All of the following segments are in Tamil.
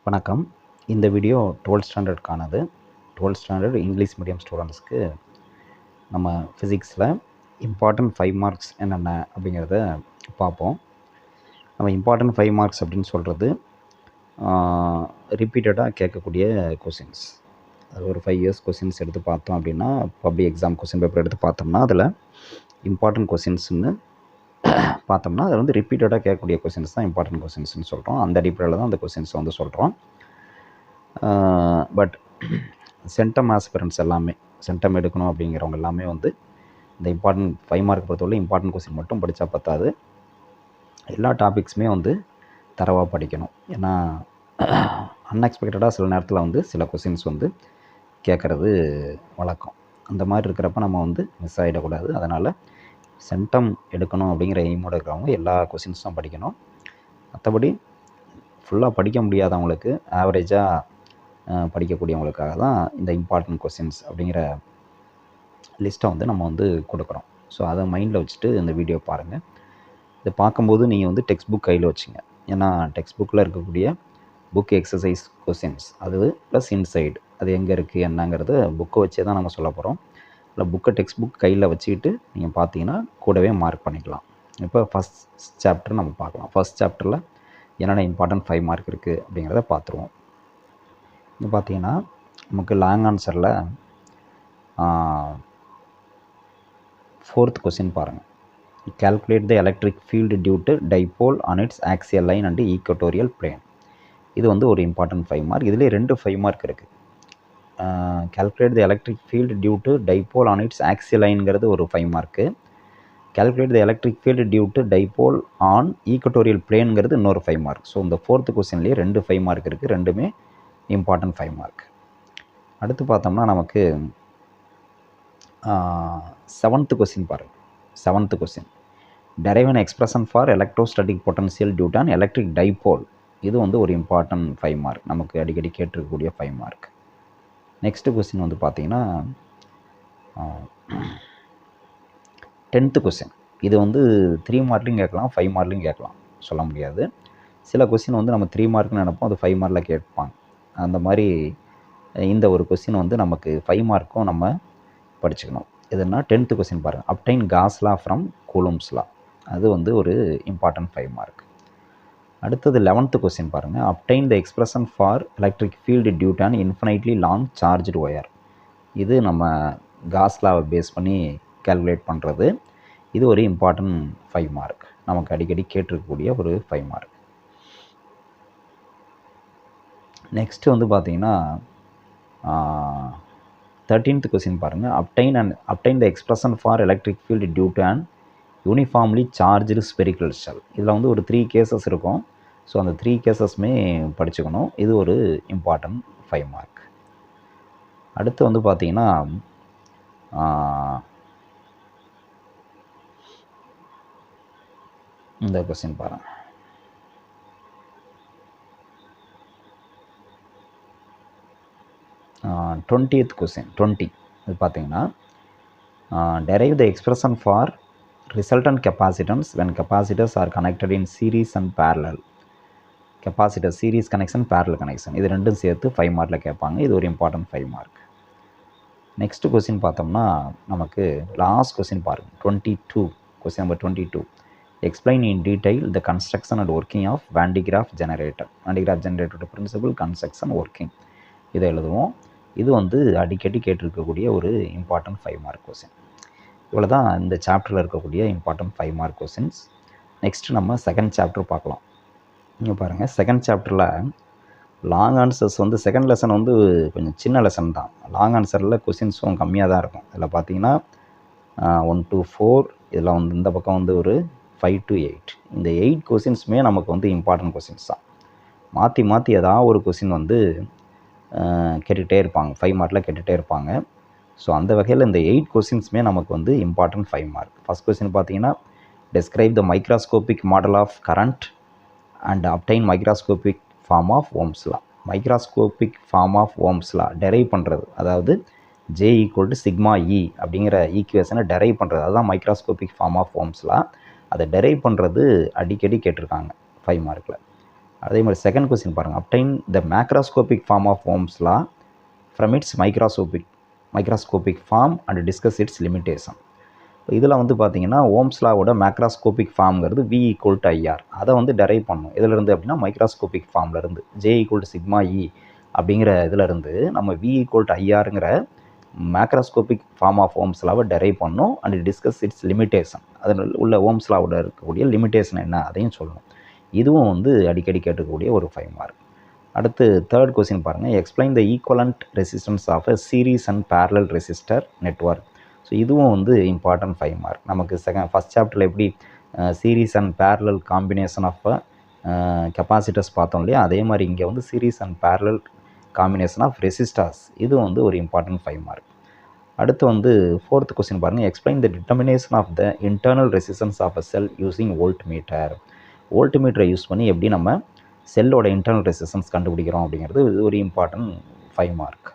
வணக்கம். இந்த video 12th ஸ்டாண்டர்டுக்கானது. 12th standard English medium ஸ்டூடெண்ட்ஸ்க்கு நம்ம ஃபிசிக்ஸில் இம்பார்ட்டன்ட் 5 மார்க்ஸ் என்னென்ன அப்படிங்கிறத பார்ப்போம். நம்ம இம்பார்ட்டன்ட் 5 மார்க்ஸ் அப்படின்னு சொல்கிறது ரிப்பீட்டடாக கேட்கக்கூடிய கொஷின்ஸ். அது ஒரு 5 இயர்ஸ் கொஷின்ஸ் எடுத்து பார்த்தோம் அப்படின்னா, பப்ளிக் எக்ஸாம் கொஷின் பேப்பர் எடுத்து பார்த்தோம்னா அதில் இம்பார்ட்டன்ட் கொஷின்ஸ்னு பார்த்தோம்னா அது வந்து ரிப்பீட்டடாக கேட்கக்கூடிய கொஷின்ஸ் தான் இம்பார்ட்டன்ட் கொஷின்ஸ்னு சொல்கிறோம். அந்த அடிப்படையில் தான் அந்த கொஷின்ஸை வந்து சொல்கிறோம். பட் சென்டம் ஆஸ்பிரண்ட்ஸ் எல்லாமே சென்டம் எடுக்கணும் அப்படிங்கிறவங்க எல்லாமே வந்து இந்த இம்பார்ட்டன்ட் 5 மார்க் பொறுத்தவரை இம்பார்ட்டன்ட் கொஸ்டின் மட்டும் படித்தா பத்தாது, எல்லா டாபிக்ஸுமே வந்து தரவாக படிக்கணும். ஏன்னா அன்எக்ஸ்பெக்டடாக சில நேரத்தில் வந்து சில கொஸ்டின்ஸ் வந்து கேட்குறது வழக்கம். அந்த மாதிரி இருக்கிறப்ப நம்ம வந்து மிஸ் ஆகிடக்கூடாது. அதனால் சென்டம் எடுக்கணும் அப்படிங்கிற எய்மோடு இருக்கிறவங்க எல்லா கொஸ்டின்ஸும் படிக்கணும். மற்றபடி ஃபுல்லாக படிக்க முடியாதவங்களுக்கு ஆவரேஜாக படிக்கக்கூடியவங்களுக்காக தான் இந்த இம்பார்ட்டன்ட் கொஸ்டின்ஸ் அப்படிங்கிற லிஸ்ட்டை வந்து நம்ம வந்து கொடுக்குறோம். ஸோ அதை மைண்டில் வச்சுட்டு இந்த வீடியோ பாருங்கள். இதை பார்க்கும்போது நீங்கள் வந்து டெக்ஸ்ட் புக் கையில் வச்சுங்க. ஏன்னா டெக்ஸ்ட் புக்கில் இருக்கக்கூடிய புக் எக்ஸசைஸ் கொஸ்டின்ஸ் அது ப்ளஸ் இன்சைடு அது எங்கே இருக்குது என்னங்கிறது புக்கை வச்சே தான் நம்ம சொல்ல போகிறோம். இல்லை புக்கை டெக்ஸ்ட் புக் கையில் வச்சுக்கிட்டு நீங்கள் பார்த்தீங்கன்னா கூடவே மார்க் பண்ணிக்கலாம். இப்போ ஃபஸ்ட் சாப்டர் நம்ம பார்க்கலாம். ஃபஸ்ட் சாப்டரில் என்னென்ன இம்பார்ட்டன்ட் 5 மார்க் இருக்குது அப்படிங்கிறத பார்த்துருவோம். இது பார்த்தீங்கன்னா நமக்கு லாங் ஆன்சரில் 4th கொஸ்டின் பாருங்கள். Calculate the electric field due to dipole on its axial line and equatorial plane. இது வந்து ஒரு இம்பார்ட்டன்ட் 5 மார்க். இதிலே 2 5 மார்க் இருக்குது. Calculate the electric field due to dipole on its axial லைனுங்கிறது ஒரு 5 mark. Calculate the electric field due to dipole on equatorial பிளேனுங்கிறது இன்னொரு 5 மார்க். ஸோ இந்த 4th கொஸ்டின்லேயே 2 5 மார்க் இருக்குது. ரெண்டுமே இம்பார்ட்டன்ட் 5 மார்க். அடுத்து பார்த்தோம்னா நமக்கு 7th கொஸ்டின் பாருங்கள். 7th question derive an expression for electrostatic potential due to an electric dipole. இது வந்து ஒரு இம்பார்ட்டன்ட் 5 மார்க், நமக்கு அடிக்கடி கேட்டிருக்கக்கூடிய 5 மார்க். நெக்ஸ்ட்டு கொஸ்டின் வந்து பார்த்தீங்கன்னா 10th கொஸ்டின். இது வந்து 3 மார்க்லையும் கேட்கலாம், 5 மார்க்லையும் கேட்கலாம், சொல்ல முடியாது. சில கொஸ்டின் வந்து நம்ம 3 மார்க்னு நினைப்போம், அது 5 மார்க்கில் கேட்பாங்க. அந்த மாதிரி இந்த ஒரு கொஸ்டின் வந்து நமக்கு 5 மார்க்கும் நம்ம படிச்சுக்கணும். எதுனா 10th கொஸ்டின் பாருங்கள். Obtained cos law from Coulomb's லா. அது வந்து ஒரு இம்பார்ட்டன்ட் 5 மார்க். அடுத்தது 11th கொஸ்டின் பாருங்கள். Obtain the expression for electric field due to an infinitely long charged wire. இது நம்ம காஸ் லாவை பேஸ் பண்ணி கால்குலேட் பண்ணுறது. இது ஒரு இம்பார்ட்டன்ட் 5 மார்க், நமக்கு அடிக்கடி கேட்டிருக்கக்கூடிய ஒரு 5 மார்க். நெக்ஸ்ட்டு வந்து பார்த்தீங்கன்னா 13th கொஸ்டின் பாருங்கள். Obtain the expression for electric field due to an uniformly charged spherical shell. இதில் வந்து ஒரு 3 கேசஸ் இருக்கும். ஸோ அந்த 3 கேசஸுமே படிச்சுக்கணும். இது ஒரு இம்பார்ட்டன்ட் 5 மார்க். அடுத்து வந்து பார்த்தீங்கன்னா இந்த கொஸ்டின் பாருங்கள். டுவெண்ட்டியத் கொஸ்டின் 20. இது பார்த்தீங்கன்னா derive the expression for resultant capacitance when capacitors R connected in series and parallel. Capacitor series connection, parallel connection, இது ரெண்டும் சேர்த்து 5 மார்க்கில் கேட்பாங்க. இது ஒரு இம்பார்ட்டன்ட் 5 மார்க். நெக்ஸ்ட் கொஸ்டின் பார்த்தோம்னா நமக்கு லாஸ்ட் கொஸ்டின் பாருங்கள். 22 question number 22. Explain in detail the construction and working of Van de Graaff generator. Van de Graaff ஜெனரேட்டரோட பிரின்சிபல், கன்ஸ்ட்ரக்ஷன், ஒர்க்கிங், இதை எழுதுவோம். இது வந்து அடிக்கடி கேட்டிருக்கக்கூடிய ஒரு இம்பார்ட்டன்ட் 5 மார்க் கொஸ்டின். இவ்வளோ தான் இந்த சாப்டரில் இருக்கக்கூடிய இம்பார்ட்டன்ட் 5 மார்க் கொஸ்டின்ஸ். நெக்ஸ்ட்டு நம்ம செகண்ட் சாப்டர் பார்க்கலாம். இங்கே பாருங்கள், செகண்ட் சாப்டரில் லாங் ஆன்சர்ஸ் வந்து செகண்ட் லெசன் வந்து கொஞ்சம் சின்ன லெசன் தான். லாங் ஆன்சரில் கொஸ்டின்ஸும் கம்மியாக தான் இருக்கும். இதில் பார்த்தீங்கன்னா 1 to 4, இதில் வந்து இந்த பக்கம் வந்து ஒரு 5 to 8. இந்த 8 கொஸ்டின்ஸுமே நமக்கு வந்து இம்பார்ட்டன்ட் கொஸ்டின்ஸ் தான். மாற்றி மாற்றி ஏதாவது ஒரு கொஸ்டின் வந்து கேட்டுகிட்டே இருப்பாங்க, 5 மார்க்கில் கேட்டுகிட்டே இருப்பாங்க. ஸோ அந்த வகையில் இந்த 8 கொஸ்டின்ஸுமே நமக்கு வந்து இம்பார்ட்டன்ட் 5 மார்க். ஃபஸ்ட் கொஸ்டின் பார்த்தீங்கன்னா describe the microscopic model of current and obtain microscopic form of Ohm's law. Microscopic form of Ohm's law derive பண்ணுறது, அதாவது J = சிக்மா E அப்படிங்கிற ஈக்குவேஷனை டெரைவ் பண்ணுறது, அதுதான் microscopic form of Ohm's law. அதை டெரைவ் பண்ணுறது அடிக்கடி கேட்டிருக்காங்க 5 மார்க்கில். அதே மாதிரி செகண்ட் கொஸ்டின் பாருங்கள், obtain the macroscopic form of Ohm's law from its microscopic form and discuss its limitation. இதில் வந்து பார்த்தீங்கன்னா ஓம்ஸ் லாவோட மேக்ராஸ்கோபிக் ஃபார்ம்ங்கிறது V = IR. அதை வந்து டெரைவ் பண்ணணும். இதிலிருந்து அப்படின்னா மைக்ராஸ்கோபிக் ஃபார்ம்லேருந்து J = σE அப்படிங்கிற இதிலிருந்து நம்ம V = IRங்கிற மேக்ராஸ்கோபிக் ஃபார்ம் ஆஃப் ஓம்ஸ் லாவை டெரைவ் பண்ணணும் அண்ட் டிஸ்கஸ் இட்ஸ் லிமிட்டேஷன். அதில் உள்ள ஓம்ஸ் லாவோட இருக்கக்கூடிய லிமிட்டேஷன் என்ன அதையும் சொல்லணும். இதுவும் வந்து அடிக்கடி கேட்டுக்கக்கூடிய ஒரு 5 மார்க். அடுத்து தேர்ட் கொஸ்டின் பாருங்கள், explain the equivalent resistance of a series and parallel resistor network. So இதுவும் வந்து இம்பார்ட்டன்ட் 5 மார்க். நமக்கு ஃபஸ்ட் சாப்டரில் எப்படி series and parallel combination of capacitors பார்த்தோம் இல்லையா, அதே மாதிரி இங்கே வந்து series and parallel combination of resistors, இது வந்து ஒரு இம்பார்ட்டன்ட் 5 மார்க். அடுத்து வந்து ஃபோர்த் கொஸ்டின் பாருங்கள், explain the determination of the internal resistance of a cell using voltmeter. வோல்ட்மீட்டரை use பண்ணி எப்படி நம்ம செல்லோட இன்டர்னல் ரெசிஸ்டன்ஸ் கண்டுபிடிக்கிறோம் அப்படிங்கிறது இது ஒரு இம்பார்ட்டன்ட் 5 மார்க்.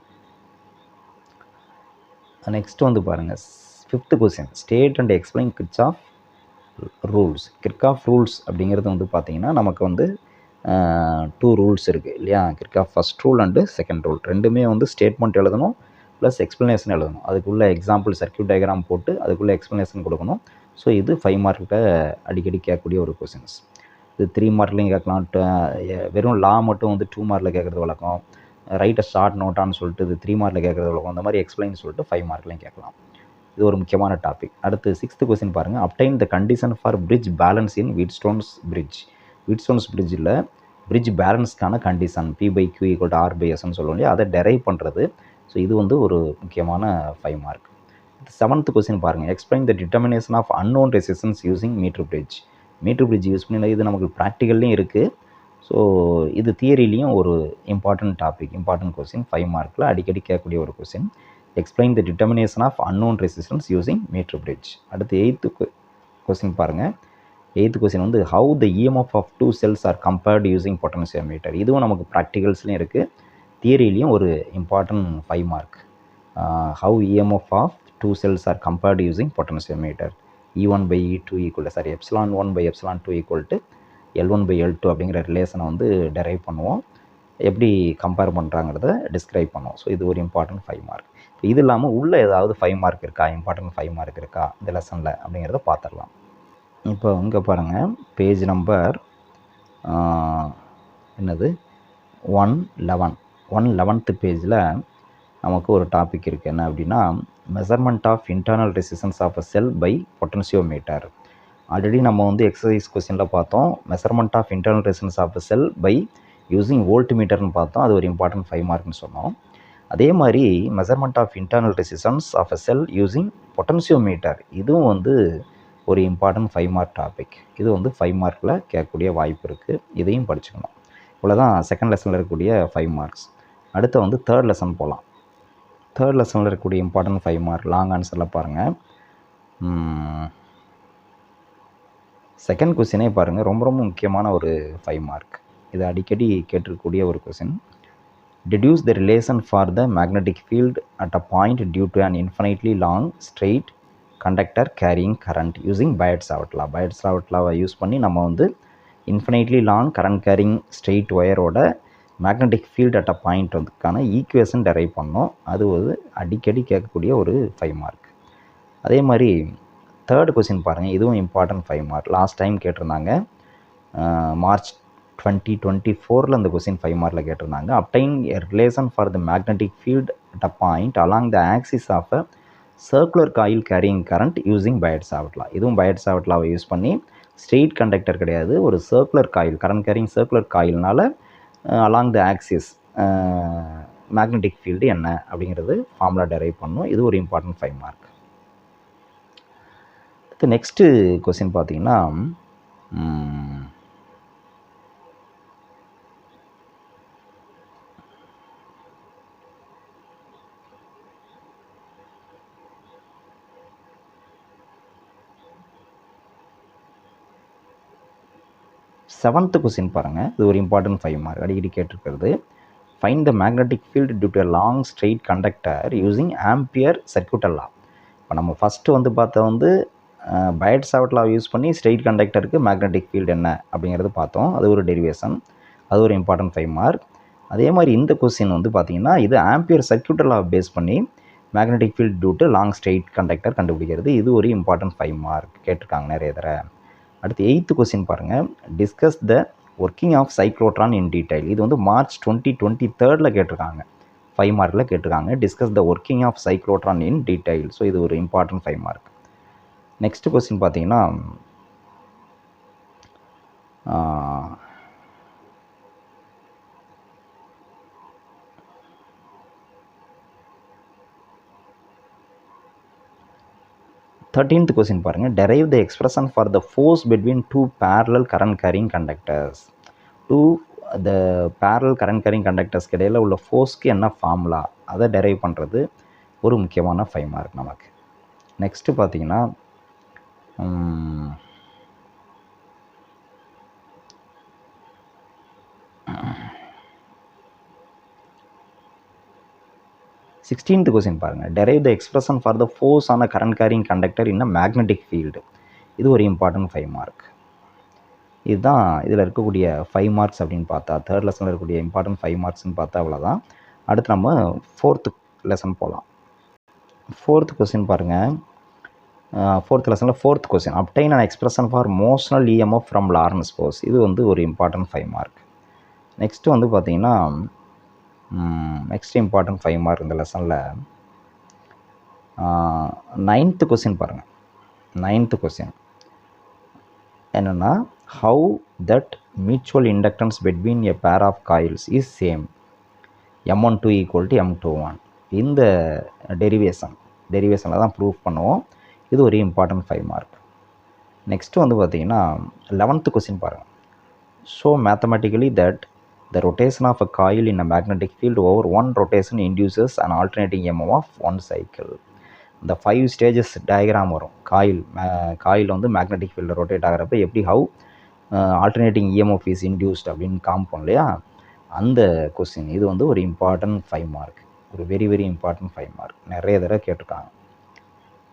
நெக்ஸ்ட் வந்து பாருங்கள், fifth question, state and explain Kirchhoff rules. Kirchhoff rules அப்படிங்கிறது வந்து பார்த்திங்கன்னா நமக்கு வந்து 2 ரூல்ஸ் இருக்குது இல்லையா, Kirchhoff first rule and second rule. ரெண்டுமே வந்து ஸ்டேட்மெண்ட் எழுதணும் ப்ளஸ் எக்ஸ்ப்ளனேஷன் எழுதணும். அதுக்குள்ளே எக்ஸாம்பிள் சர்க்யூட் டயக்ராம் போட்டு அதுக்குள்ளே எக்ஸ்ப்ளனேஷன் கொடுக்கணும். ஸோ இது 5 மார்க்கிட்ட அடிக்கடி கேட்கக்கூடிய ஒரு கொஸ்டின்ஸ். இது 3 மார்க்லையும் கேட்கலாம். வெறும் லா மட்டும் வந்து 2 மார்க்கில் கேட்குறது வழக்கம். ரைட் அ ஷார்ட் நோட்டான்னு சொல்லிட்டு இது 3 மார்க்கில் கேட்குறது வழக்கம். அந்த மாதிரி எக்ஸ்பிளைன் சொல்லிட்டு 5 மார்க்லையும் கேட்கலாம். இது ஒரு முக்கியமான டாபிக். அடுத்து 6th கொஸ்டின் பாருங்கள், obtain the condition for bridge balance in Wheatstone's bridge. Wheatstone's பிரிட்ஜில் பிரிட்ஜ் பேலன்ஸ்க்கான கண்டிஷன் P/Q = R/Sன்னு சொல்லுவோம் இல்லையா, அதை டெரைவ் பண்ணுறது. ஸோ இது வந்து ஒரு முக்கியமான 5 மார்க். 7th கொஸ்டின் பாருங்கள், explain the determination of unknown resistance using meter bridge. Meter bridge use பண்ணி இது நமக்கு ப்ராக்டிக்கல்லையும் இருக்குது. ஸோ இது தியரிலையும் ஒரு இம்பார்ட்டன்ட் டாபிக், இம்பார்ட்டன்ட் கொஸ்டின் 5 மார்க்கில் அடிக்கடி கேட்கக்கூடிய ஒரு question. Explain the determination of unknown resistance using meter bridge. அடுத்து 8th கொஸ்டின் பாருங்கள், 8th கொஸ்டின் வந்து how the EMF of 2 cells are compared using potentiometer. இதுவும் நமக்கு ப்ராக்டிகல்ஸ்லையும் இருக்குது, தியரிலையும் ஒரு important 5 mark. How EMF of 2 cells are compared using potentiometer. E1/E2 E1/2 L1/L2 அப்படிங்கிற ரிலேஷனை வந்து டெரைவ் பண்ணுவோம். எப்படி கம்பேர் பண்ணுறாங்கிறத டிஸ்கிரைப் பண்ணுவோம். ஸோ இது ஒரு இம்பார்ட்டன்ட் 5 மார்க். இது இல்லாமல் உள்ளே ஏதாவது 5 மார்க் இருக்கா, இம்பார்ட்டன்ட் 5 மார்க் இருக்கா இந்த லெசனில் அப்படிங்கிறத பார்த்துடலாம். இப்போ இங்கே பாருங்கள், பேஜ் நம்பர் என்னது 111th பேஜில் நமக்கு ஒரு டாபிக் இருக்குது. என்ன அப்படின்னா, measurement of internal resistance of a cell by potentiometer. Already நம்ம வந்து எக்ஸசைஸ் கொஸ்டினில் பார்த்தோம், measurement of internal resistance of a cell by using வோல்ட்மீட்டர்னு பார்த்தோம். அது ஒரு இம்பார்ட்டன்ட் 5 மார்க்னு சொன்னோம். அதே மாதிரி measurement of internal resistance of a cell using potentiometer, இதுவும் வந்து ஒரு இம்பார்ட்டன்ட் 5 மார்க் டாபிக். இது வந்து 5 மார்க்கில் கேட்கக்கூடிய வாய்ப்பு இருக்குது. இதையும் படிச்சுக்கணும். இவ்வளோதான் செகண்ட் லெசனில் இருக்கக்கூடிய 5 மார்க்ஸ். அடுத்து வந்து தேர்ட் லெசன் போகலாம். தேர்ட் லெசனில் இருக்கக்கூடிய இம்பார்ட்டன்ட் 5 மார்க் லாங் ஆன்சரில் பாருங்கள். செகண்ட் கொஸ்டினே பாருங்கள், ரொம்ப ரொம்ப முக்கியமான ஒரு 5 மார்க். இது அடிக்கடி கேட்டிருக்கக்கூடிய ஒரு question. deduce the relation for the magnetic field at a point due to an infinitely long straight conductor carrying current using Biot-Savart law. Biot-Savart law use பண்ணி நம்ம வந்து infinitely long current carrying straight ஒயரோட magnetic field at a point வந்துக்கான ஈக்குவேஷன் டெரைவ் பண்ணோம். அது ஒரு அடிக்கடி கேட்கக்கூடிய ஒரு 5 மார்க். அதே மாதிரி தேர்ட் கொஸ்டின் பாருங்கள், இதுவும் இம்பார்ட்டன்ட் 5 மார்க். லாஸ்ட் டைம் கேட்டிருந்தாங்க, மார்ச் 2024 அந்த கொஸ்டின் 5 மார்க்கில் கேட்டிருந்தாங்க. Obtain a relation for the magnetic field at a point along the axis of a circular coil carrying current using Biot-Savart law. இதுவும் Biot-Savart law யூஸ் பண்ணி ஸ்ட்ரெயிட் கண்டக்டர் கிடையாது, ஒரு circular coil, current carrying circular காயில்னால along the axis magnetic field என்ன அப்படிங்கிறது ஃபார்முலா டெரைவ் பண்ணணும். இது ஒரு இம்பார்ட்டன்ட் 5 மார்க். அடுத்து நெக்ஸ்ட்டு கொஸ்டின் பார்த்தீங்கன்னா, செவன்த் கொஸ்டின் பாருங்கள், இது ஒரு இம்பார்ட்டன்ட் 5 மார்க் அடிக்கடி கேட்டிருக்கிறது. Find the magnetic field due to long straight conductor using Ampere circuital law. இப்போ நம்ம ஃபஸ்ட்டு வந்து பார்த்தா வந்து Biot-Savart law யூஸ் பண்ணி ஸ்ட்ரெயிட் கண்டக்டருக்கு மேக்னெட்டிக் ஃபீல்டு என்ன அப்படிங்கிறது பார்த்தோம். அது ஒரு டெரிவேஷன். அது ஒரு இம்பார்ட்டன்ட் 5 மார்க். அதே மாதிரி இந்த கொஸ்டின் வந்து பார்த்தீங்கன்னா இது ஆம்பியர் சர்க்யூட்டல் லா பேஸ் பண்ணி magnetic field due to long straight conductor கண்டுபிடிக்கிறது. இது ஒரு இம்பார்ட்டன்ட் 5 மார்க் கேட்டிருக்காங்க நிறைய தடவை. அடுத்து 8th கொஸ்டின் பாருங்கள், discuss the working of cyclotron in detail. இது வந்து மார்ச் 2023 கேட்டிருக்காங்க, 5 மார்க்கில் கேட்டிருக்காங்க. Discuss the working of cyclotron in detail. So இது ஒரு இம்பார்ட்டன்ட் 5 மார்க். நெக்ஸ்ட் கொஸ்டின் பார்த்தீங்கன்னா 13th கொஸ்டின் பாருங்கள், derive the expression for the force between two parallel current carrying conductors. The parallel current carrying கண்டக்டர்ஸ்க்கு இடையில் உள்ள ஃபோர்ஸ்க்கு என்ன ஃபார்முலா, அதை டெரைவ் பண்ணுறது ஒரு முக்கியமான 5 மார்க் நமக்கு. நெக்ஸ்ட்டு பார்த்தீங்கன்னா 16th கொஸ்டின் பாருங்கள், derive the expression for the force on a current carrying conductor in a magnetic field. இது ஒரு இம்பார்ட்டன்ட் 5 மார்க். இதுதான் இதில் இருக்கக்கூடிய 5 மார்க்ஸ் அப்படின்னு பார்த்தா, தேர்ட் லெசனில் இருக்கக்கூடிய இம்பார்ட்டன்ட் 5 மார்க்ஸ்னு பார்த்தா அவ்வளோதான். அடுத்து நம்ம 4th லெசன் போகலாம். 4th கொஸ்டின் பாருங்கள், 4th லெசனில் 4th question, obtained an expression for motional EMF from Lawrence force. இது வந்து ஒரு இம்பார்ட்டன்ட் 5 மார்க். நெக்ஸ்ட்டு வந்து பார்த்தீங்கன்னா நெக்ஸ்ட் இம்பார்ட்டன்ட் 5 மார்க் இந்த லெசனில் 9th கொஸ்டின் பாருங்கள். 9th கொஸ்டின் என்னென்னா, how that mutual inductance between a pair of coils is same, M12 equal to M21. இந்த டெரிவேஷனில் தான் ப்ரூவ் பண்ணுவோம். இது ஒரு இம்பார்ட்டன்ட் 5 மார்க். நெக்ஸ்ட்டு வந்து பார்த்தீங்கன்னா 11th கொஸ்டின் பாருங்கள், show mathematically that the rotation of a coil in a magnetic field over one rotation induces an alternating EMF of one cycle. இந்த 5 stages டயக்ராம் வரும். காயில் வந்து மேக்னெட்டிக் ஃபீல்டில் ரொட்டேட் ஆகிறப்ப எப்படி how alternating EMF is induced அப்படின்னு காமிப்போம் இல்லையா, அந்த கொஸ்டின். இது வந்து ஒரு இம்பார்ட்டன்ட் 5 மார்க், ஒரு வெரி வெரி இம்பார்ட்டன்ட் 5 மார்க், நிறைய தடவை கேட்டிருக்காங்க.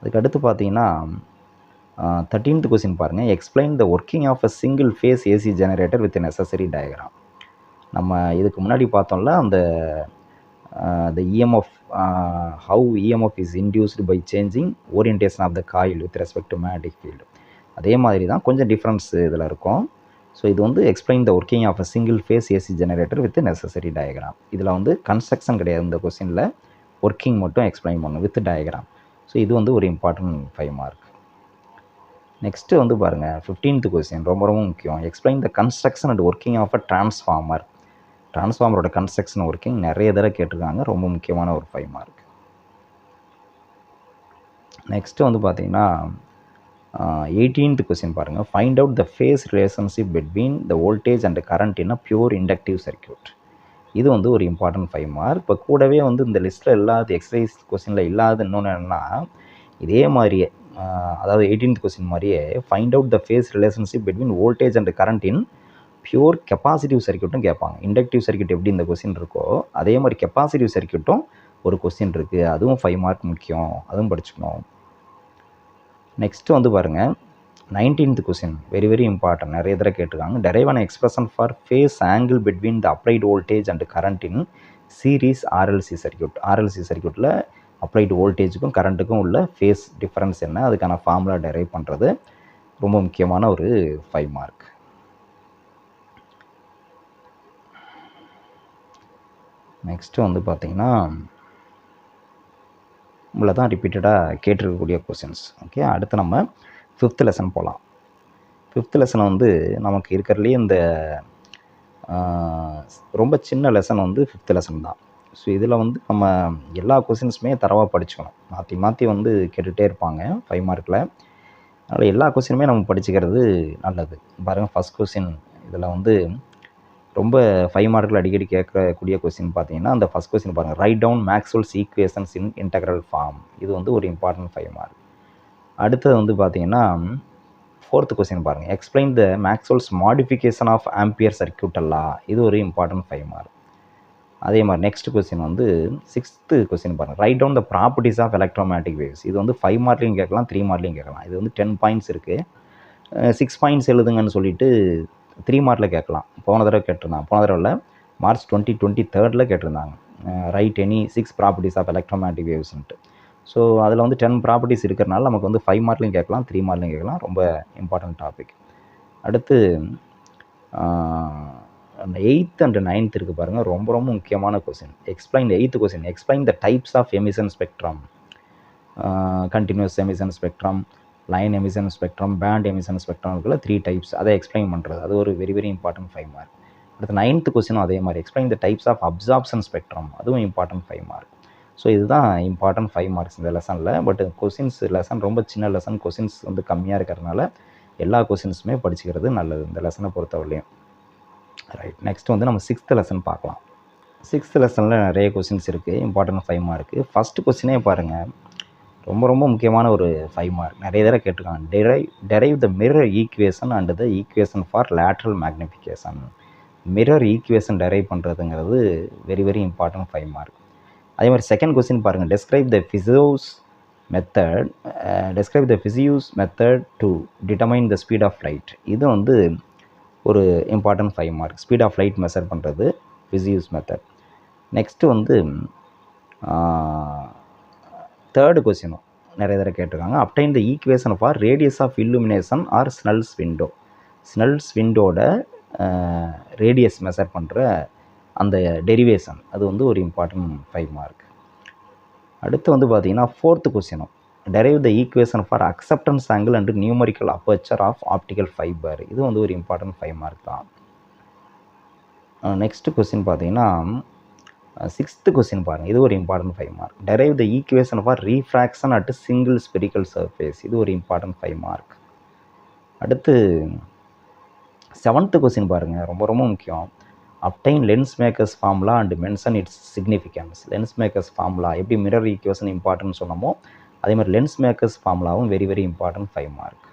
அதுக்கடுத்து பார்த்தீங்கன்னா 13th கொஸ்டின் பாருங்கள், explain the working of a single phase AC generator with necessary diagram. நம்ம இதுக்கு முன்னாடி பார்த்தோம்ல, அந்த EMF, how EMF is induced by changing orientation of the coil with respect to magnetic field. அதே மாதிரி தான், கொஞ்சம் டிஃப்ரென்ஸ் இதில் இருக்கும். ஸோ இது வந்து explain the working of a single phase AC generator with necessary diagram. இதில் வந்து கன்ஸ்ட்ரக்ஷன் கிடையாது இந்த கொஸ்டினில், ஒர்க்கிங் மட்டும் எக்ஸ்பிளைன் பண்ணணும் வித் டயக்ராம். ஸோ இது வந்து ஒரு இம்பார்ட்டன்ட் 5 மார்க். நெக்ஸ்ட்டு வந்து பாருங்கள் 15th கொஸ்டின், ரொம்ப ரொம்ப முக்கியம். Explain the construction and working of a transformer. டிரான்ஸ்ஃபார்மரோட கன்ஸ்ட்ரக்ஷன் ஒர்க்கிங் நிறைய தடவை கேட்டிருக்காங்க, ரொம்ப முக்கியமான ஒரு 5 மார்க். நெக்ஸ்ட்டு வந்து பார்த்தீங்கன்னா 18th கொஸ்டின் பாருங்கள், find out the phase relationship between the voltage and current in a pure inductive circuit. இது வந்து ஒரு இம்பார்ட்டன்ட் 5 மார்க். இப்போ கூடவே வந்து இந்த லிஸ்ட்டில் இல்லாத எக்ஸசைஸ் கொஸ்டினில் இல்லாத இன்னொன்று என்னென்னா, இதே மாதிரியே அதாவது 18th கொஸ்டின் மாதிரியே find out the phase relationship between voltage and current in pure capacitive சர்க்யூட்டும் கேட்பாங்க. இண்டக்டிவ் சர்க்யூட் எப்படி இந்த கொஸ்டின் இருக்கோ அதே மாதிரி கெப்பாசிட்டிவ் சர்க்யூட்டும் ஒரு கொஸ்டின் இருக்குது. அதுவும் 5 மார்க் முக்கியம், அதுவும் படிச்சுக்கணும். நெக்ஸ்ட்டு வந்து பாருங்கள் 19th question, very very important, நிறைய தடவை கேட்டிருக்காங்க. Derive an expression for phase angle between the applied voltage and current in series RLC circuit. RLC சர்க்யூட்டில் அப்ளைட் வோல்டேஜுக்கும் கரண்ட்டுக்கும் உள்ள ஃபேஸ் டிஃப்ரென்ஸ் என்ன, அதுக்கான ஃபார்முலா டெரைவ் பண்ணுறது ரொம்ப முக்கியமான ஒரு 5 மார்க். நெக்ஸ்ட்டு வந்து பார்த்திங்கன்னா இவ்வளோ தான் ரிப்பீட்டடாக கேட்டிருக்கக்கூடிய கொஸ்டின்ஸ். ஓகே, அடுத்து நம்ம 5th லெசன் போகலாம். 5th லெசன் வந்து நமக்கு இருக்கிறதுலேயே இந்த ரொம்ப சின்ன லெசன் வந்து 5th லெசன் தான். ஸோ இதில் வந்து நம்ம எல்லா கொஸ்டின்ஸுமே தரவாக படிச்சுக்கணும். மாற்றி மாற்றி வந்து கேட்டுகிட்டே இருப்பாங்க 5 மார்க்கில். அதனால் எல்லா கொஸ்டினுமே நம்ம படிச்சுக்கிறது நல்லது. பாருங்கள், ஃபஸ்ட் கொஸ்டின் இதில் வந்து ரொம்ப 5 மார்க்கில் அடிக்கடி கேட்கக்கூடிய கொஸ்டின் பார்த்தீங்கன்னா, அந்த ஃபஸ்ட் கொஸ்டின் பாருங்கள், ரைட் டவுன் மேக்ஸ்வெல்ஸ் ஈக்குவேஷன்ஸ் இன் இன்டெக்ரல் ஃபார்ம். இது வந்து ஒரு இம்பார்ட்டன்ட் 5 மார்க். அடுத்தது வந்து பார்த்தீங்கன்னா 4th கொஸ்டின் பாருங்கள், explain the Maxwell's modification of Ampere circuital law. இது ஒரு இம்பார்ட்டன்ட் 5 மார்க். அதே மாதிரி நெக்ஸ்ட் கொஸ்டின் வந்து 6th கொஸ்டின் பாருங்கள், write down the properties of electromagnetic waves. இது வந்து 5 மார்க்லையும் கேட்கலாம், 3 மார்க்லையும் கேட்கலாம். இது வந்து 10 பாயிண்ட்ஸ் இருக்குது. 6 பாயிண்ட்ஸ் எழுதுங்கன்னு சொல்லிட்டு 3 மார்க்கில் கேட்கலாம். போன தடவை கேட்டிருந்தாங்க. போன தடவை மார்ச் 2023 கேட்டிருந்தாங்க. Write any 6 properties of electromagnetic வேவ்ஸ்ன்ட்டு. ஸோ அதில் வந்து 10 ப்ராப்பர்ட்டிஸ் இருக்கிறனால நமக்கு வந்து 5 மார்க்லையும் கேட்கலாம், 3 மார்க்லையும் கேட்கலாம். ரொம்ப இம்பார்ட்டன்ட் டாபிக். அடுத்து அந்த 8th அண்ட் 9th இருக்குது பாருங்கள், ரொம்ப ரொம்ப முக்கியமான question. Explain 8th question. Explain the types of emission spectrum. Continuous emission spectrum, line emission spectrum, band emission spectrum இருக்குல்ல, 3 டைப்ஸ். அதை எக்ஸ்பிளைன் பண்ணுறது, அது ஒரு வெரி வெரி இம்பார்ட்டன்ட் 5 மார்க். அடுத்து 9th கொஸ்டினும் அதே மாதிரி. Explain the types of absorption spectrum, அதுவும் இம்பார்ட்டன்ட் 5 மார்க். ஸோ இதுதான் இம்பார்ட்டன்ட் 5 மார்க்ஸ் இந்த லெசனில். பட் கொஸ்டின்ஸ் லெசன் ரொம்ப சின்ன லெசன், கொஸ்டின்ஸ் வந்து கம்மியாக இருக்கிறதுனால எல்லா கொஸ்டின்ஸுமே படிச்சுக்கிறது நல்லது இந்த லெசனை பொறுத்தவரையிலையும். ரைட், நெக்ஸ்ட் வந்து நம்ம 6th லெசன் பார்க்கலாம். 6th லெசனில் நிறைய கொஸ்டின்ஸ் இருக்குது, இம்பார்ட்டன்ட் 5 மார்க்கு. ஃபஸ்ட்டு கொஸ்டினே பாருங்கள், ரொம்ப ரொம்ப முக்கியமான ஒரு 5 மார்க். நிறைய தடவை கேட்டிருக்காங்க. Derive the mirror equation and the equation for lateral magnification. Mirror equation derive பண்ணுறதுங்கிறது வெரி வெரி இம்பார்ட்டன்ட் 5 மார்க். அதே மாதிரி செகண்ட் கொஸ்டின் பாருங்கள், describe the Fizeau's method to determine the speed of light. இது வந்து ஒரு important 5 mark. Speed of light measure பண்ணுறது ஃபிசியூஸ் மெத்தட். நெக்ஸ்ட்டு வந்து தேர்டு கொஸ்டினும் நிறைய தடவை கேட்டிருக்காங்க. Obtain the equation for radius of illumination or Snell's window. Snell's விண்டோட radius measure பண்ணுற அந்த டெரிவேஷன், அது வந்து ஒரு இம்பார்ட்டன்ட் 5 மார்க். அடுத்து வந்து பார்த்தீங்கன்னா 4th கொஸ்டினும் derive the equation for acceptance angle and numerical aperture of optical fibre. இது வந்து ஒரு இம்பார்ட்டன்ட் 5 மார்க் தான். நெக்ஸ்ட் கொஸ்டின் பார்த்தீங்கன்னா 6th கொஸ்டின் பாருங்கள், இது ஒரு important 5 mark. Derive the equation for refraction at single spherical surface. இது ஒரு இம்பார்ட்டன்ட் 5 மார்க். அடுத்து 7th கொஸ்டின் பாருங்கள், ரொம்ப ரொம்ப முக்கியம். Obtain lens maker's formula and mention its significance. Lens maker's formula எப்படி மிரர் ஈக்குவேஷன் இம்பார்ட்டன்ட் சொன்னமோ அதே மாதிரி லென்ஸ் மேக்கர்ஸ் ஃபார்முலாவும் very very important 5 mark.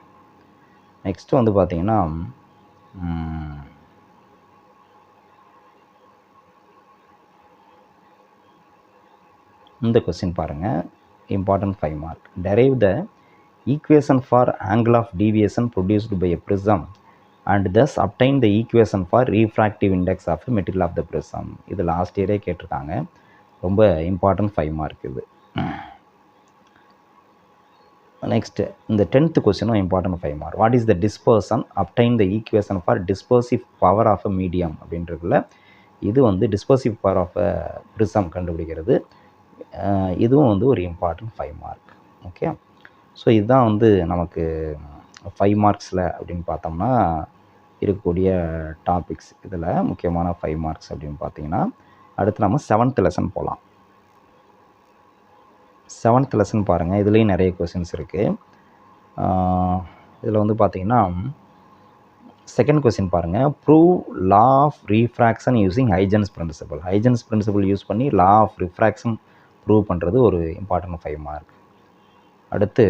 Next வந்து பார்த்தீங்கன்னா இந்த கொஸ்டின் பாருங்கள், important 5 mark. Derive the equation for angle of deviation produced by a prism and thus obtain the equation for refractive index of a material of the prism. இது லாஸ்ட் இயரே கேட்டிருக்காங்க, ரொம்ப இம்பார்ட்டன்ட் 5 மார்க் இது. நெக்ஸ்ட் இந்த 10th கொஸ்டினும் important 5 mark. What is the dispersion? Obtain the equation for dispersive power of a medium அப்படின்றதுல இது வந்து dispersive power of a prism கண்டுபிடிக்கிறது. இதுவும் வந்து ஒரு இம்பார்ட்டன்ட் 5 மார்க். ஓகே, ஸோ இதுதான் வந்து நமக்கு 5 மார்க்ஸில் அப்படின்னு பார்த்தோம்னா இருக்கக்கூடிய டாபிக்ஸ். இதில் முக்கியமான 5 மார்க்ஸ் அப்படின்னு பார்த்தீங்கன்னா அடுத்து நம்ம 7th லெசன் போகலாம். 7th லெசன் பாருங்கள், இதுலேயும் நிறைய கொஸ்டின்ஸ் இருக்குது. இதில் வந்து பார்த்தீங்கன்னா செகண்ட் கொஸ்டின் பாருங்கள், prove law of refraction using Huygens principle. Huygens principle use பண்ணி லா ஆஃப் ரிஃப்ராக்ஷன் ப்ரூவ் பண்ணுறது ஒரு இம்பார்ட்டன்ட் 5 மார்க். அடுத்து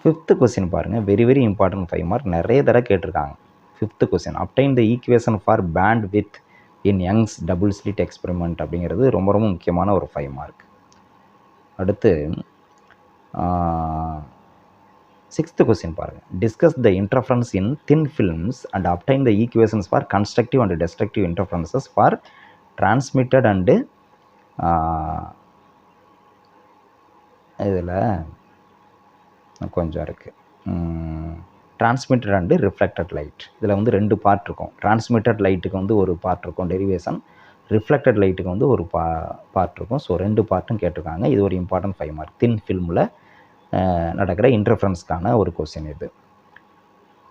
5th கொஸ்டின் பாருங்கள், வெரி வெரி இம்பார்ட்டன்ட் 5 மார்க். நிறைய தடவை கேட்டிருக்காங்க. 5th question, obtain the equation for band with in Young's double slit experiment அப்படிங்கிறது ரொம்ப ரொம்ப முக்கியமான ஒரு 5 மார்க். அடுத்து 6th கொஸ்டின் பாருங்கள், discuss the interference in thin films and obtain the equations for constructive and destructive interferences for transmitted and இதில் கொஞ்சம் இருக்குது, டிரான்ஸ்மிட்டட் அண்டு ரிஃப்ளெக்டட் லைட். இதில் வந்து 2 பார்ட் இருக்கும். டிரான்ஸ்மிட்டட் லைட்டுக்கு வந்து ஒரு பார்ட் இருக்கும் டெரிவேஷன், ரிஃப்ளெக்டட் லைட்டுக்கு வந்து ஒரு பார்ட் இருக்கும். ஸோ 2 பார்ட்டும் கேட்டிருக்காங்க. இது ஒரு இம்பார்ட்டன்ட் 5 மார்க். தின் ஃபில்மில் நடக்கிற இன்டர்ஃபரன்ஸ்க்கான ஒரு கொஸ்டின் இது.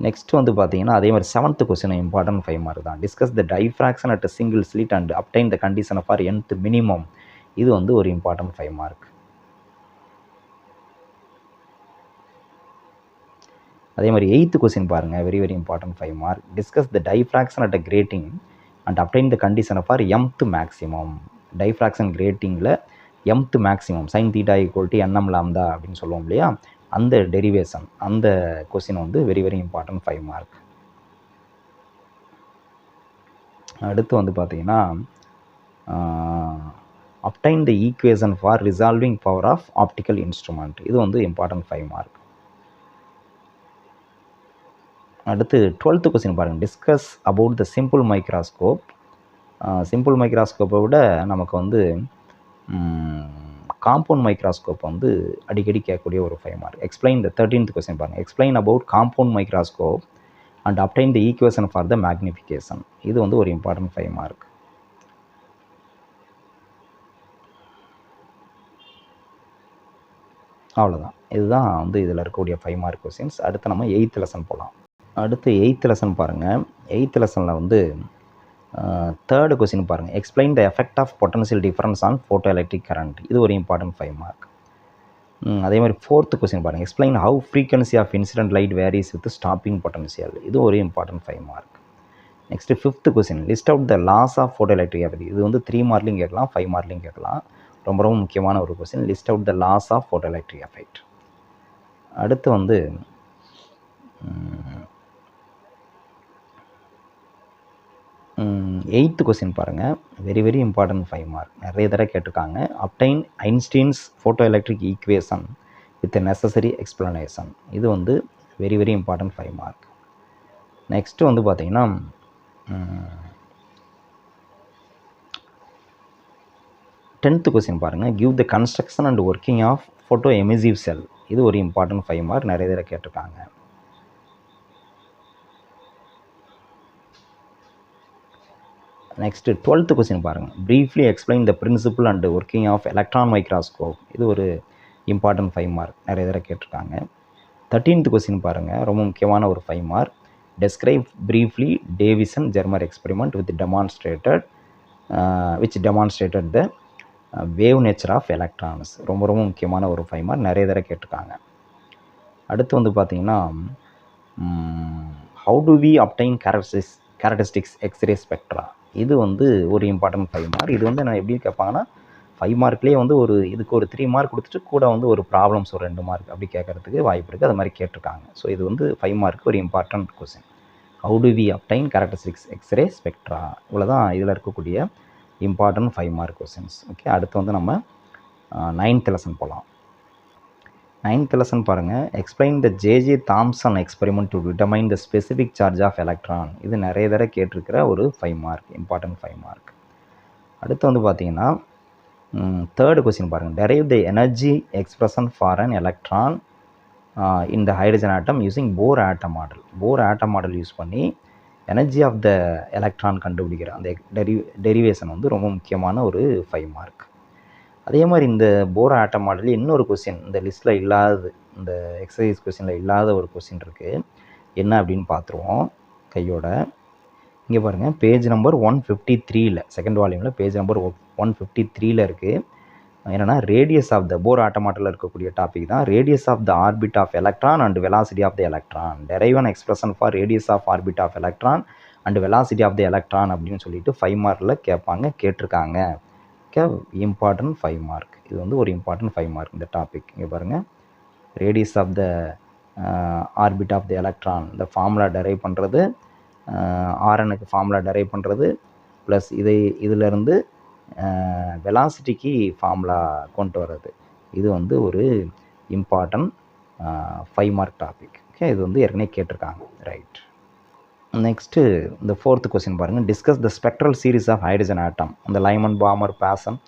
நெக்ஸ்ட் வந்து பார்த்தீங்கன்னா அதே மாதிரி 7th கொஸ்டின் இம்பார்ட்டன்ட் 5 மார்க் தான். Discuss the diffraction at single slit and obtain the condition for nth minimum. இது வந்து ஒரு இம்பார்ட்டன்ட் 5 மார்க். அதே மாதிரி 8th கொஸ்டின் பாருங்கள், very very important 5 mark. Discuss the diffraction at a grating and obtain the condition for mth maximum. Diffraction கிரேட்டிங்கில் mth maximum sin θ = nm lambda அப்படின்னு சொல்லுவோம் இல்லையா, அந்த டெரிவேஷன், அந்த கொஸ்டின் வந்து வெரி வெரி இம்பார்ட்டன்ட் 5 மார்க். அடுத்து வந்து பார்த்தீங்கன்னா obtain the equation for resolving power of optical instrument. இது வந்து இம்பார்ட்டன்ட் 5 மார்க். அடுத்து 12th கொஸ்டின் பாருங்கள். Discuss about the simple microscope. Simple மைக்ராஸ்கோப்பை விட நமக்கு வந்து காம்பவுண்ட் மைக்ராஸ்கோப் வந்து அடிக்கடி கேட்கக்கூடிய ஒரு 5 mark. Explain the 13th question பாருங்கள். Explain about compound microscope and obtain the equation for the magnification. இது வந்து ஒரு இம்பார்ட்டன்ட் 5 மார்க். அவ்வளோதான். இதுதான் வந்து இதில் இருக்கக்கூடிய 5 மார்க் கொஸ்டின்ஸ். அடுத்து நம்ம 8th லெசன் போகலாம். அடுத்து 8th லெசன் பாருங்கள். 8th லெசனில் வந்து 3rd கொஸ்டின் பாருங்கள். Explain the effect of potential difference on photo electric current. இது ஒரு இம்பார்ட்டன்ட் 5 மார்க். அதே மாதிரி 4th கொஸ்டின் பாருங்கள். Explain how frequency of incident light varies with stopping potential. இது ஒரு important 5 mark. Next 5th question list out the laws of photo electric effect. இது வந்து 3 மார்க்லையும் கேட்கலாம், 5 மார்க்லையும் கேட்கலாம். ரொம்ப ரொம்ப முக்கியமான ஒரு question. List out the laws of photo electric effect. அடுத்து வந்து 8th கொஸ்டின் பாருங்கள். Very very important 5 mark. நிறைய தடவை கேட்டிருக்காங்க. Obtain Einstein's photo electric equation with necessary explanation. இது வந்து very very important 5 mark. Next வந்து பார்த்தீங்கன்னா 10th கொஸ்டின் பாருங்கள். Give the construction and working of photo emissive cell. இது ஒரு இம்பார்ட்டன்ட் 5 மார்க். நிறைய தடவை கேட்டிருக்காங்க. நெக்ஸ்ட்டு 12th கொஸ்டின் பாருங்கள். Briefly explain the principle and working of electron microscope. இது ஒரு இம்பார்ட்டன்ட் 5 மார்க். நிறைய தடவை கேட்டிருக்காங்க. 13th கொஸ்டின் பாருங்கள். ரொம்ப முக்கியமான ஒரு 5 mark. Describe briefly Davisson Germer experiment with demonstrated the wave nature of electrons. ரொம்ப ரொம்ப முக்கியமான ஒரு 5 மார்க். நிறைய தடவை கேட்டிருக்காங்க. அடுத்து வந்து பார்த்தீங்கன்னா how to we obtain characteristics X ray spectra. இது வந்து ஒரு இம்பார்ட்டன்ட் 5 மார்க். இது வந்து நான் எப்படி கேட்பாங்கன்னா 5 மார்க்லேயே வந்து ஒரு இதுக்கு ஒரு 3 மார்க் கொடுத்துட்டு கூட வந்து ஒரு ப்ராப்ளம்ஸ் ஒரு 2 மார்க் அப்படி கேட்கறதுக்கு வாய்ப்பு இருக்குது. அது மாதிரி கேட்டிருக்காங்க. ஸோ இது வந்து 5 மார்க்கு ஒரு important question. How to we obtain characteristics X ray spectra. இவ்வளோ தான் இதில் இருக்கக்கூடிய இம்பார்ட்டன்ட் 5 மார்க் கொஸ்டின்ஸ். ஓகே, அடுத்து வந்து நம்ம 9th லெசன் போகலாம். 9th லெசன் பாருங்கள். Explain the J Thomson experiment to determine the specific charge of electron. இது நிறைய தடவை கேட்டிருக்கிற ஒரு 5 மார்க், இம்பார்ட்டன்ட் 5 மார்க். அடுத்து வந்து பார்த்தீங்கன்னா 3rd கொஸ்டின் பாருங்கள். Derive the energy expression for an electron in the hydrogen atom using Bohr atom model. Bohr atom model use பண்ணி எனர்ஜி ஆஃப் த எலக்ட்ரான் கண்டுபிடிக்கிற அந்த டெரிவேஷன் வந்து ரொம்ப முக்கியமான ஒரு 5 மார்க். அதே மாதிரி இந்த போர் ஆட்டம் மாடலில் இன்னொரு கொஸ்டின் இந்த லிஸ்ட்டில் இல்லாதது, இந்த எக்ஸசைஸ் கொஸ்டினில் இல்லாத ஒரு கொஸ்டின் இருக்குது. என்ன அப்படின்னு பார்த்துருவோம் கையோட. இங்கே பாருங்கள், பேஜ் நம்பர் 153ல், செகண்ட் வால்யூமில் பேஜ் நம்பர் 153ல் இருக்குது. என்னென்னா ரேடியஸ் ஆஃப் த போர் ஆட்டம் மாடலில் இருக்கக்கூடிய டாபிக் தான். Radius of the orbit of electron and velocity of the electron. Derive an expression for radius of orbit of electron and velocity of the electron அப்படின்னு சொல்லிட்டு 5 மார்க்கில் கேட்டிருக்காங்க. Important 5 mark. இது வந்து ஒரு இம்பார்ட்டன்ட் 5 மார்க் இந்த டாபிக். இங்கே பாருங்கள், radius of the orbit of the electron, இந்த ஃபார்முலா டெரைவ் பண்ணுறது, ஆர்எனுக்கு ஃபார்முலா டெரைவ் பண்ணுறது, ப்ளஸ் இதிலேருந்து வெலாசிட்டிக்கு ஃபார்முலா கொண்டு வர்றது. இது வந்து ஒரு இம்பார்ட்டன்ட் 5 மார்க் டாபிக். ஓகே, இது வந்து ஏற்கனவே கேட்டிருக்காங்க. ரைட். நெக்ஸ்ட்டு இந்த 4th கொஸ்டின் பாருங்கள். Discuss the spectral series of hydrogen atom. அந்த Lyman, Balmer, Paschen,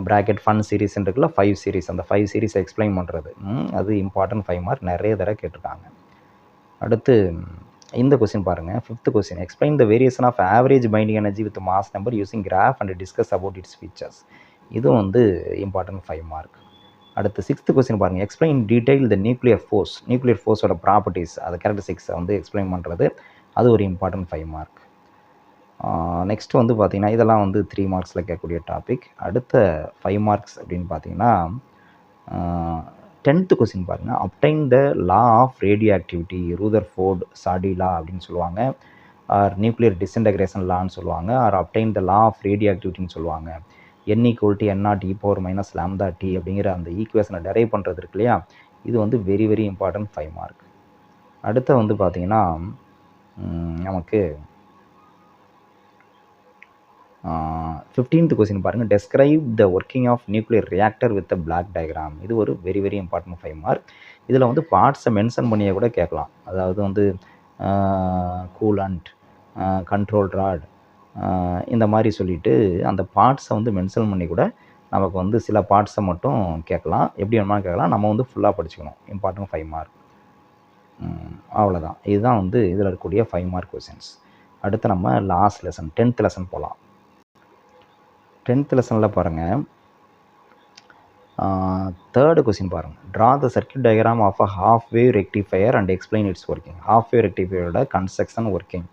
Brackett, Pfund series இருக்குல்ல, 5 சீரீஸ். அந்த 5 சீரீஸை எக்ஸ்பிளைன் பண்ணுறது. அது இம்பார்ட்டன்ட் 5 மார்க். நிறைய தடவை கேட்டிருக்காங்க. அடுத்து இந்த கொஸ்டின் பாருங்கள். 5th question. Explain the variation of average binding energy with mass number using graph and discuss about its features. இதுவும் வந்து இம்பார்ட்டன்ட் 5 மார்க். அடுத்து 6th கொஸ்டின் பாருங்கள். எக்ஸ்பிளைன் டீடைல் த நியூக்ளியர் ஃபோர்ஸோட ப்ராப்பர்ட்டிஸ், அதை கேரக்டரிஸ்டிக்ஸை வந்து எக்ஸ்பிளைன் பண்ணுறது. அது ஒரு இம்பார்ட்டன்ட் 5 மார்க். நெக்ஸ்ட்டு வந்து பார்த்திங்கன்னா இதெல்லாம் வந்து 3 மார்க்ஸில் கேட்கக்கூடிய டாபிக். அடுத்த 5 மார்க்ஸ் அப்படின்னு பார்த்தீங்கன்னா 10th கொஸ்டின் பாருங்கள். Obtain the law of radio activity, Rutherford Soddy law அப்படின்னு சொல்லுவாங்க, ஆர் நியூக்ளியர் டிஸ்இன்டகிரேஷன் லான்னு சொல்லுவாங்க, or obtain the law of radio ஆக்டிவிட்டின்னு சொல்லுவாங்க. n = n0 e⁻ λT அப்படிங்கிற அந்த ஈக்குவேஷனை டெரைவ் பண்ணுறது இருக்கு இல்லையா, இது வந்து வெரி வெரி இம்பார்ட்டன்ட் 5 மார்க். அடுத்து வந்து பார்த்திங்கன்னா நமக்கு 15th கொஸ்டின் பாருங்கள். Describe the working of nuclear reactor with a block diagram. இது ஒரு வெரி வெரி இம்பார்ட்டன்ட் 5 மார்க். இதில் வந்து பார்ட்ஸை மென்ஷன் பண்ணியே கூட கேட்கலாம். அதாவது வந்து கூலண்ட், கண்ட்ரோல் ராட், இந்த மாதிரி சொல்லிட்டு அந்த பார்ட்ஸை வந்து மென்ஷன் பண்ணி கூட நமக்கு வந்து சில பார்ட்ஸை மட்டும் கேட்கலாம். எப்படி வேணுமாலும் கேட்கலாம். நம்ம வந்து ஃபுல்லாக படிச்சுக்கணும். Important 5 mark. அவ்வளோதான். இதுதான் வந்து இதில் இருக்கக்கூடிய 5 மார்க் கொஸ்டின்ஸ். அடுத்து நம்ம லாஸ்ட் லெசன் 10th லெசன் போகலாம். 10th லெசனில் பாருங்கள், தேர்டு கொஸ்டின் பாருங்கள். Draw the circuit diagram of a half wave rectifier and explain its working. Half wave ரெக்டிஃபையரோட கன்ஸ்ட்ரக்ஷன் ஒர்க்கிங்,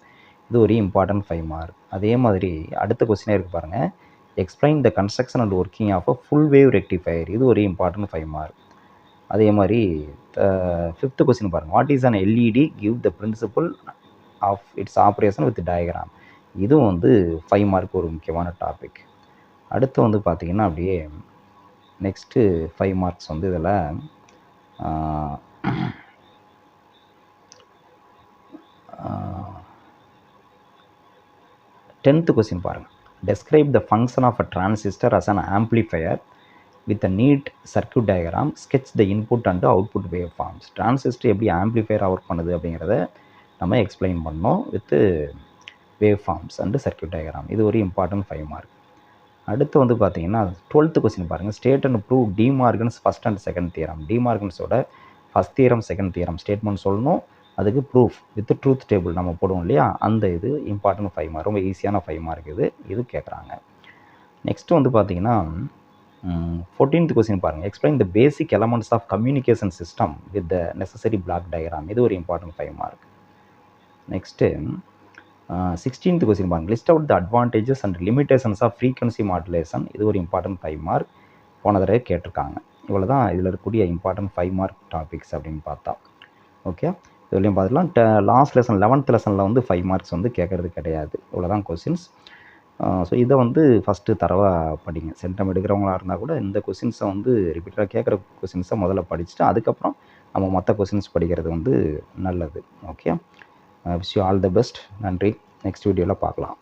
இது ஒரு இம்பார்ட்டன்ட் 5 மார்க். அதே மாதிரி அடுத்த கொஸ்டினே இருக்குது பாருங்கள். Explain the construction and working of a full wave rectifier, இது ஒரு இம்பார்ட்டன்ட் 5 மார்க். அதே மாதிரி 5th கொஸ்டின் பாருங்கள். What is an LED, give the principle of its operation with diagram, இதுவும் வந்து 5 மார்க் ஒரு முக்கியமான டாபிக். அடுத்து வந்து பார்த்திங்கன்னா அப்படியே நெக்ஸ்ட்டு 5 மார்க்ஸ் வந்து இதில் 10th கொஸ்டின் பாருங்கள். Describe the function of a transistor as an amplifier with a neat circuit diagram, sketch the input and output wave forms. Transistor எப்படி ஆம்ப்ளிஃபையராக ஒர்க் பண்ணுது அப்படிங்கிறத நம்ம எக்ஸ்பிளைன் பண்ணோம் with wave forms and circuit diagram. இது ஒரு இம்பார்ட்டன்ட் 5 மார்க். அடுத்து வந்து பார்த்தீங்கன்னா 12th கொஸ்டின் பாருங்கள். State and prove De Morgan's first and second theorem. De மார்கன்ஸோட first theorem second theorem statement சொல்லணும். அதுக்கு ப்ரூஃப் வித் ட்ரூத் டேபிள் நம்ம போடுவோம் இல்லையா, அந்த இது இம்பார்ட்டன்ட் 5 மார்க். ரொம்ப ஈஸியான 5 மார்க் இது கேட்குறாங்க. நெக்ஸ்ட்டு வந்து பார்த்தீங்கன்னா 14th கொஸ்டின் பாருங்கள். Explain the basic elements of communication system with the necessary block diagram, இது ஒரு important 5 mark. Next 16th question பாருங்கள். List out the advantages and limitations of frequency modulation, இது ஒரு இம்பார்ட்டன்ட் 5 மார்க். போன தடவை கேட்டிருக்காங்க. இவ்வளோ தான் இதில் இருக்கக்கூடிய இம்பார்ட்டன்ட் 5 மார்க் டாபிக்ஸ் அப்படின்னு பார்த்தா. ஓகே, இதுலேயும் பார்த்துக்கலாம். லாஸ்ட் லெசன் 11th லெசனில் வந்து 5 மார்க்ஸ் வந்து கேட்குறது கிடையாது. இவ்வளோ தான் கொஸ்டின்ஸ். ஸோ இதை வந்து ஃபஸ்ட்டு தரவாக படிங்க. சென்டம் எடுக்கிறவங்களா இருந்தால் கூட இந்த கொஸ்டின்ஸை வந்து ரிப்பீட்டடாக கேட்குற கொஸ்டின்ஸை முதல்ல படிச்சுட்டு அதுக்கப்புறம் நம்ம மற்ற கொஸ்டின்ஸ் படிக்கிறது வந்து நல்லது. Okay, wish you all the best. நன்றி. நெக்ஸ்ட் வீடியோவில் பார்க்கலாம்.